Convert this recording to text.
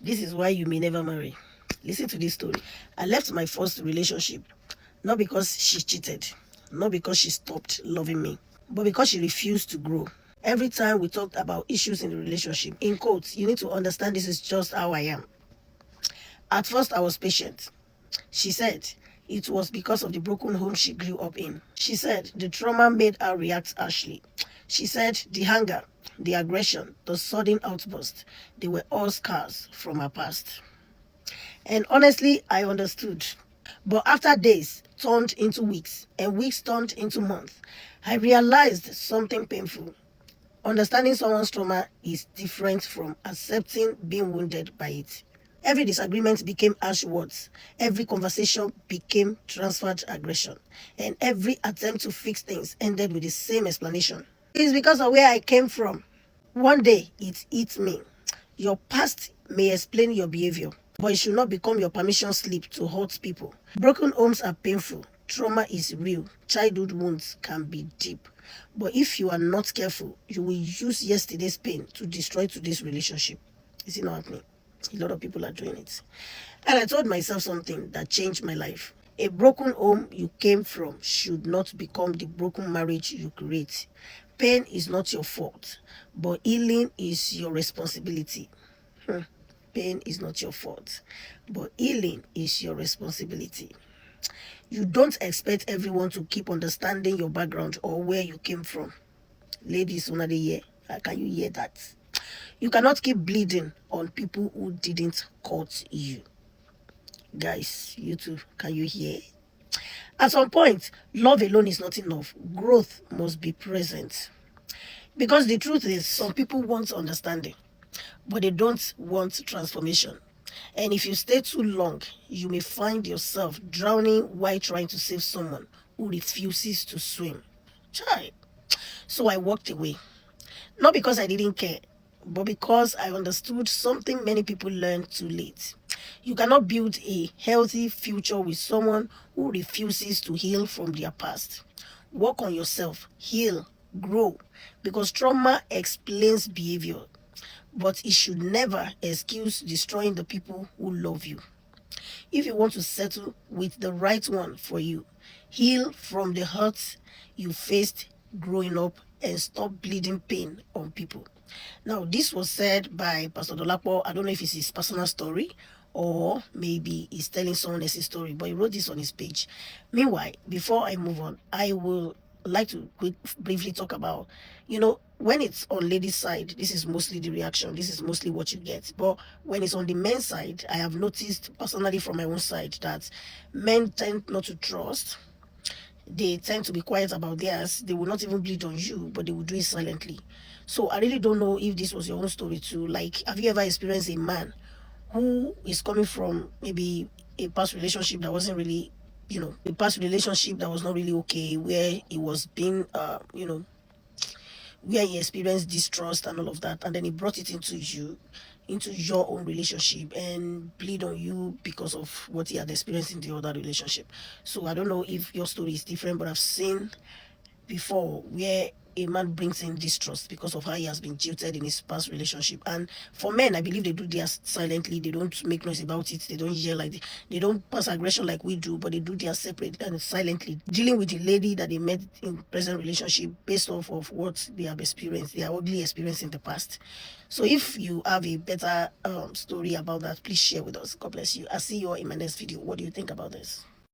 This is why you may never marry. Listen to this story. I left my first relationship, not because she cheated, not because she stopped loving me, but because she refused to grow. Every time we talked about issues in the relationship, in quotes, you need to understand this is just how I am. At first, I was patient. She said it was because of the broken home she grew up in. She said the trauma made her react harshly. She said the hunger, the aggression, the sudden outburst, they were all scars from her past. And honestly, I understood. But after days turned into weeks, and weeks turned into months, I realized something painful. Understanding someone's trauma is different from accepting being wounded by it. Every disagreement became harsh words. Every conversation became transferred aggression. And every attempt to fix things ended with the same explanation. It's because of where I came from. One day, it hit me. Your past may explain your behavior, but it should not become your permission slip to hurt people. Broken homes are painful. Trauma is real. Childhood wounds can be deep. But if you are not careful, you will use yesterday's pain to destroy today's relationship. Is it not happening? A lot of people are doing it. And I told myself something that changed my life. A broken home you came from should not become the broken marriage you create. Pain is not your fault, but healing is your responsibility. Pain is not your fault, but healing is your responsibility. You don't expect everyone to keep understanding your background or where you came from. Ladies, una dey hear? Can you hear that? You cannot keep bleeding on people who didn't cut you. Guys, you too, can you hear? At some point, love alone is not enough. Growth must be present. Because the truth is, some people want understanding, but they don't want transformation. And if you stay too long, you may find yourself drowning while trying to save someone who refuses to swim. Child. So I walked away. Not because I didn't care, but because I understood something many people learn too late. You cannot build a healthy future with someone who refuses to heal from their past. Work on yourself, heal, grow, because trauma explains behavior, but it should never excuse destroying the people who love you. If you want to settle with the right one for you, heal from the hurts you faced growing up and stop bleeding pain on people. Now, this was said by Pastor Dolapo. I don't know if it's his personal story or maybe he's telling someone else's story, but he wrote this on his page. Meanwhile, before I move on, I will like to briefly talk about, when it's on ladies' side, this is mostly the reaction. This is mostly what you get. But when it's on the men's side, I have noticed personally from my own side that men tend not to trust. They tend to be quiet about theirs. They will not even bleed on you, but they will do it silently. So I really don't know if this was your own story too. Like, have you ever experienced a man who is coming from maybe a past relationship that wasn't really, a past relationship that was not really okay, where he was being, where he experienced distrust and all of that, and then he brought it into your own relationship and bleed on you because of what he had experienced in the other relationship. So I don't know if your story is different, but I've seen before where a man brings in distrust because of how he has been jilted in his past relationship. And for men, I believe they do theirs silently. They don't make noise about it. They don't yell they don't pass aggression like we do, but they do theirs separate and silently, dealing with the lady that they met in present relationship based off of what they have experienced, their ugly experience in the past. So if you have a better story about that, please share with us. God bless you. I'll see you all in my next video. What do you think about this?